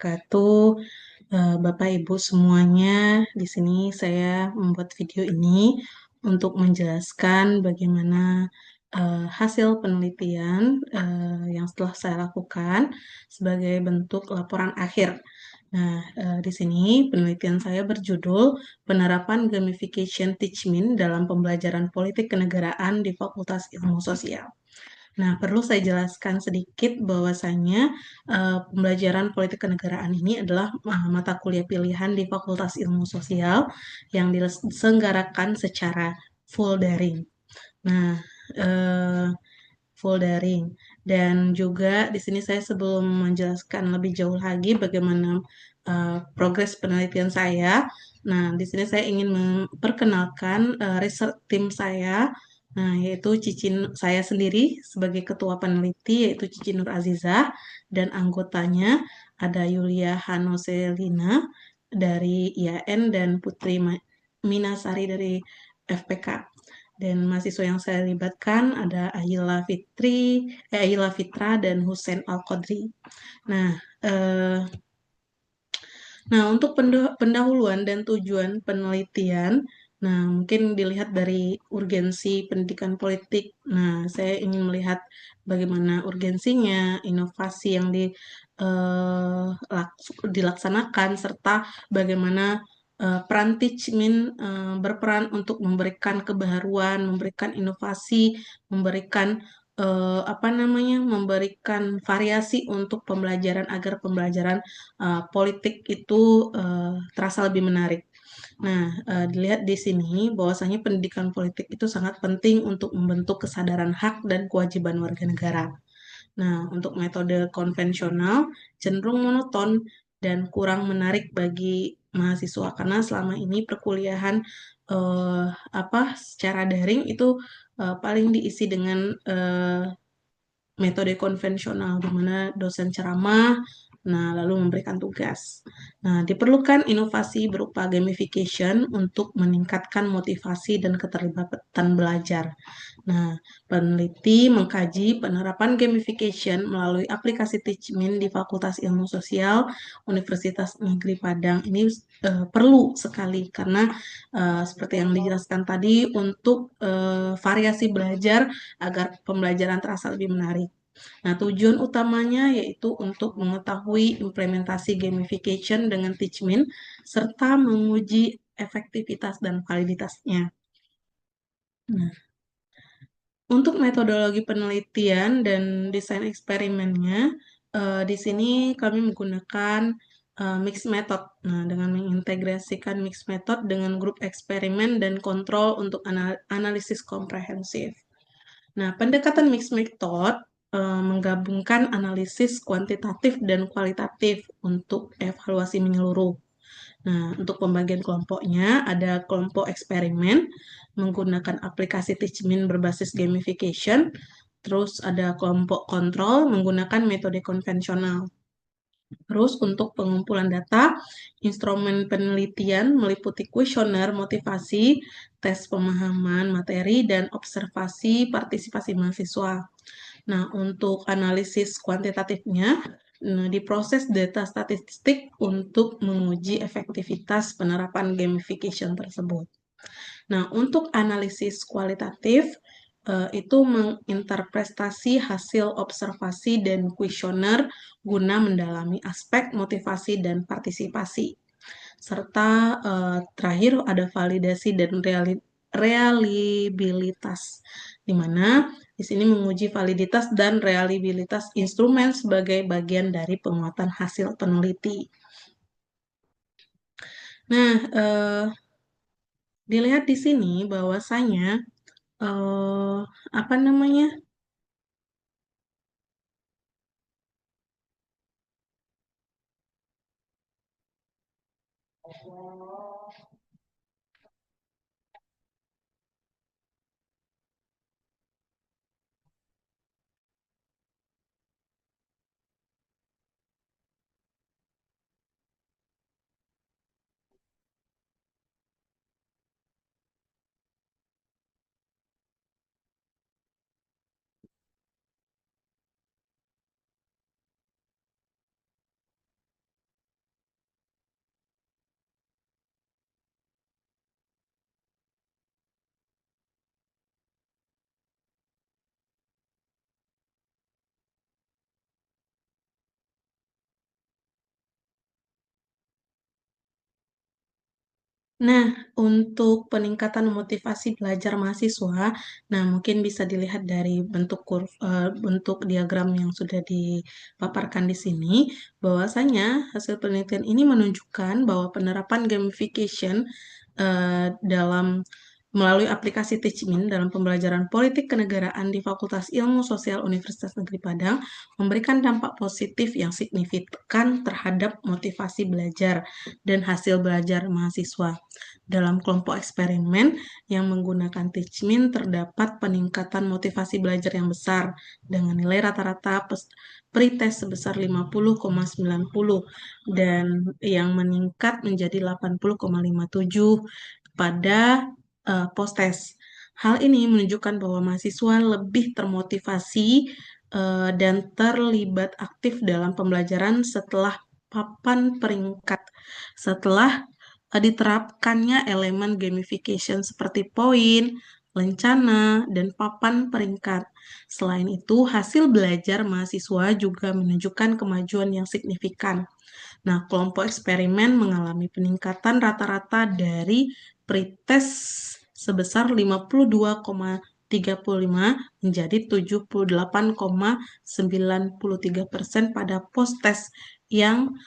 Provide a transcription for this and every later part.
wabarakatuh. Bapak Ibu semuanya, di sini saya membuat video ini untuk menjelaskan bagaimana hasil penelitian yang setelah saya lakukan sebagai bentuk laporan akhir. Nah, di sini penelitian saya berjudul Penerapan Gamification Teachmin dalam Pembelajaran Politik Kenegaraan di Fakultas Ilmu Sosial. Nah, perlu saya jelaskan sedikit bahwasannya pembelajaran politik kenegaraan ini adalah mata kuliah pilihan di Fakultas Ilmu Sosial yang diselenggarakan secara full daring. Nah, eh, full daring. Dan juga di sini saya sebelum menjelaskan lebih jauh lagi bagaimana progres penelitian saya. Nah, di sini saya ingin memperkenalkan research tim saya. Nah, yaitu saya sendiri sebagai ketua peneliti yaitu Cici Nur Azizah dan anggotanya ada Yulia Hanoselina dari IAN dan Putri Minasari dari FPK. Dan mahasiswa yang saya libatkan ada Ayla Fitra dan Hussein Al-Qadri. Nah, eh, untuk pendahuluan dan tujuan penelitian, nah mungkin dilihat dari urgensi pendidikan politik. Nah, saya ingin melihat bagaimana urgensinya, inovasi yang dilaksanakan, serta bagaimana peran Teachmin berperan untuk memberikan kebaharuan, memberikan inovasi, memberikan memberikan variasi untuk pembelajaran agar pembelajaran politik itu terasa lebih menarik. Nah, dilihat di sini bahwasanya pendidikan politik itu sangat penting untuk membentuk kesadaran hak dan kewajiban warga negara. Nah, untuk metode konvensional cenderung monoton dan kurang menarik bagi mahasiswa karena selama ini perkuliahan eh, secara daring itu paling diisi dengan metode konvensional di mana dosen ceramah, nah lalu memberikan tugas. Nah, diperlukan inovasi berupa gamification untuk meningkatkan motivasi dan keterlibatan belajar. Nah, peneliti mengkaji penerapan gamification melalui aplikasi Teachmin di Fakultas Ilmu Sosial Universitas Negeri Padang. Ini perlu sekali karena seperti yang dijelaskan tadi untuk variasi belajar agar pembelajaran terasa lebih menarik. Nah, tujuan utamanya yaitu untuk mengetahui implementasi gamification dengan Teachmin serta menguji efektivitas dan validitasnya. Nah, untuk metodologi penelitian dan desain eksperimennya, di sini kami menggunakan mixed method. Nah, dengan mengintegrasikan mixed method dengan grup eksperimen dan kontrol untuk analisis komprehensif. Nah, pendekatan mixed method menggabungkan analisis kuantitatif dan kualitatif untuk evaluasi menyeluruh. Nah, untuk pembagian kelompoknya ada kelompok eksperimen menggunakan aplikasi Teachmin berbasis gamification, terus ada kelompok kontrol menggunakan metode konvensional. Terus untuk pengumpulan data, instrumen penelitian meliputi kuesioner motivasi, tes pemahaman materi, dan observasi partisipasi mahasiswa. Nah, untuk analisis kuantitatifnya, diproses data statistik untuk menguji efektivitas penerapan gamification tersebut. Nah, untuk analisis kualitatif, itu menginterpretasi hasil observasi dan kuesioner guna mendalami aspek motivasi dan partisipasi. Serta terakhir ada validasi dan reliabilitas, di mana di sini menguji validitas dan reliabilitas instrumen sebagai bagian dari penguatan hasil peneliti. Nah, dilihat di sini bahwasanya eh, apa namanya Nah, untuk peningkatan motivasi belajar mahasiswa, nah mungkin bisa dilihat dari bentuk diagram yang sudah dipaparkan di sini, bahwasanya hasil penelitian ini menunjukkan bahwa penerapan gamification dalam melalui aplikasi Teachmin dalam pembelajaran politik kenegaraan di Fakultas Ilmu Sosial Universitas Negeri Padang memberikan dampak positif yang signifikan terhadap motivasi belajar dan hasil belajar mahasiswa. Dalam kelompok eksperimen yang menggunakan Teachmin terdapat peningkatan motivasi belajar yang besar dengan nilai rata-rata pretest sebesar 50,90 dan yang meningkat menjadi 80,57 pada post-test. Hal ini menunjukkan bahwa mahasiswa lebih termotivasi dan terlibat aktif dalam pembelajaran setelah papan peringkat. Setelah diterapkannya elemen gamification seperti poin, lencana, dan papan peringkat. Selain itu, hasil belajar mahasiswa juga menunjukkan kemajuan yang signifikan. Nah, kelompok eksperimen mengalami peningkatan rata-rata dari pretest sebesar 52,35 menjadi 78,93% pada post-test yang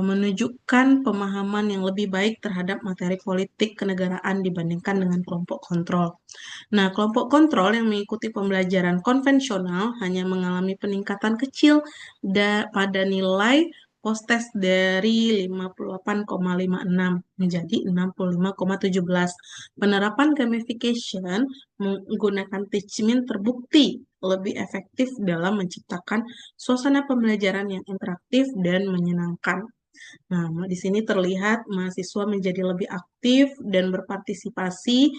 menunjukkan pemahaman yang lebih baik terhadap materi politik kenegaraan dibandingkan dengan kelompok kontrol. Nah, kelompok kontrol yang mengikuti pembelajaran konvensional hanya mengalami peningkatan kecil pada nilai post-test dari 58,56 menjadi 65,17. Penerapan gamification menggunakan Teachmin terbukti lebih efektif dalam menciptakan suasana pembelajaran yang interaktif dan menyenangkan. Nah, di sini terlihat mahasiswa menjadi lebih aktif dan berpartisipasi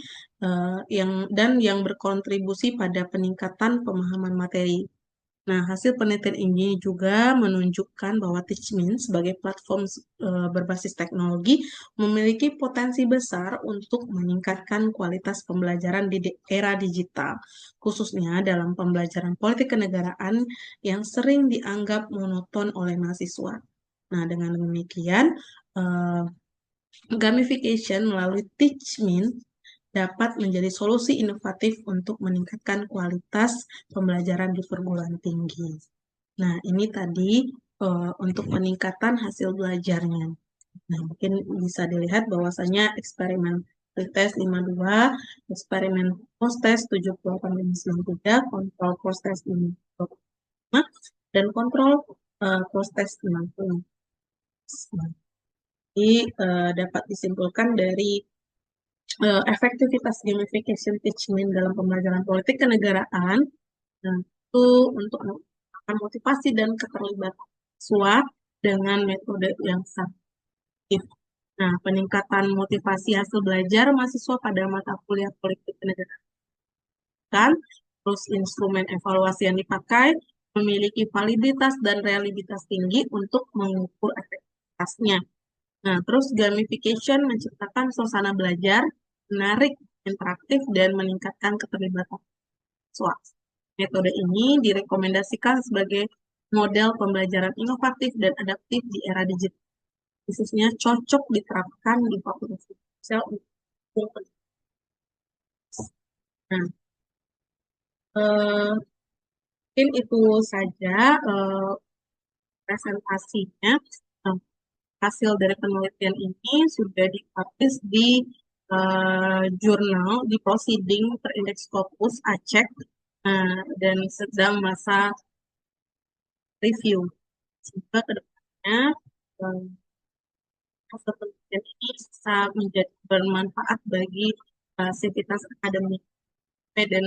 yang berkontribusi pada peningkatan pemahaman materi. Nah, hasil penelitian ini juga menunjukkan bahwa Teachmin sebagai platform berbasis teknologi memiliki potensi besar untuk meningkatkan kualitas pembelajaran di era digital, khususnya dalam pembelajaran politik kenegaraan yang sering dianggap monoton oleh mahasiswa. Nah, dengan demikian, eh, gamification melalui Teachmin dapat menjadi solusi inovatif untuk meningkatkan kualitas pembelajaran di perguruan tinggi. Nah, ini tadi untuk peningkatan hasil belajarnya. Nah, mungkin bisa dilihat bahwasanya eksperimen pretest 52, eksperimen post-test 78,93, kontrol post-test 55, dan kontrol post-test 60. Jadi dapat disimpulkan dari efektivitas gamification teaching dalam pembelajaran politik kenegaraan. Nah, itu untuk meningkatkan motivasi dan keterlibatan siswa dengan metode yang efektif. Nah, peningkatan motivasi hasil belajar mahasiswa pada mata kuliah politik kenegaraan, terus instrumen evaluasi yang dipakai memiliki validitas dan reliabilitas tinggi untuk mengukur efektivitasnya. Nah, terus gamification menciptakan suasana belajar menarik, interaktif, dan meningkatkan keterlibatan siswa. Metode ini direkomendasikan sebagai model pembelajaran inovatif dan adaptif di era digital, khususnya cocok diterapkan di fakultas sosial untuk Nah, mungkin itu saja presentasinya. Nah, hasil dari penelitian ini sudah dipublish di jurnal di Proceeding Terindeks Scopus Aceh dan sedang masa review. Semoga kedepannya eh, hasil penelitian ini bisa menjadi bermanfaat bagi sivitas akademik dan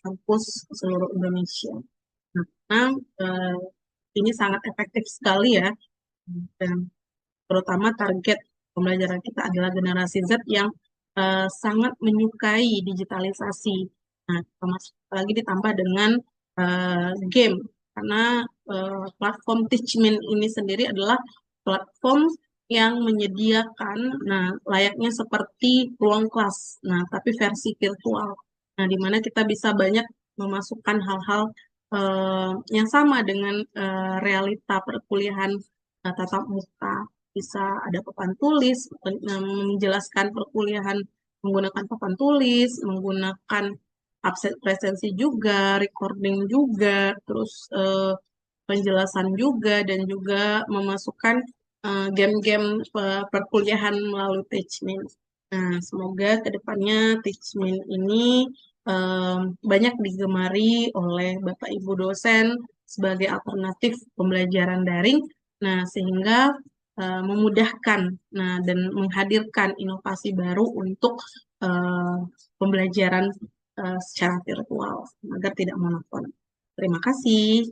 kampus seluruh Indonesia. Nah, karena ini sangat efektif sekali ya, dan terutama target pembelajaran kita adalah generasi Z yang sangat menyukai digitalisasi. Nah, termasuk lagi ditambah dengan game, karena platform Teachmin ini sendiri adalah platform yang menyediakan, nah, layaknya seperti ruang kelas, nah, tapi versi virtual. Nah, di mana kita bisa banyak memasukkan hal-hal yang sama dengan realita perkuliahan tatap muka. bisa ada papan tulis, menjelaskan perkuliahan menggunakan papan tulis, menggunakan absen presensi juga, recording juga, terus penjelasan juga, dan juga memasukkan game-game perkuliahan melalui Teachmin. Nah, semoga kedepannya Teachmin ini banyak digemari oleh Bapak Ibu dosen sebagai alternatif pembelajaran daring. Nah, sehingga memudahkan, nah, dan menghadirkan inovasi baru untuk eh, pembelajaran secara virtual agar tidak monoton. Terima kasih.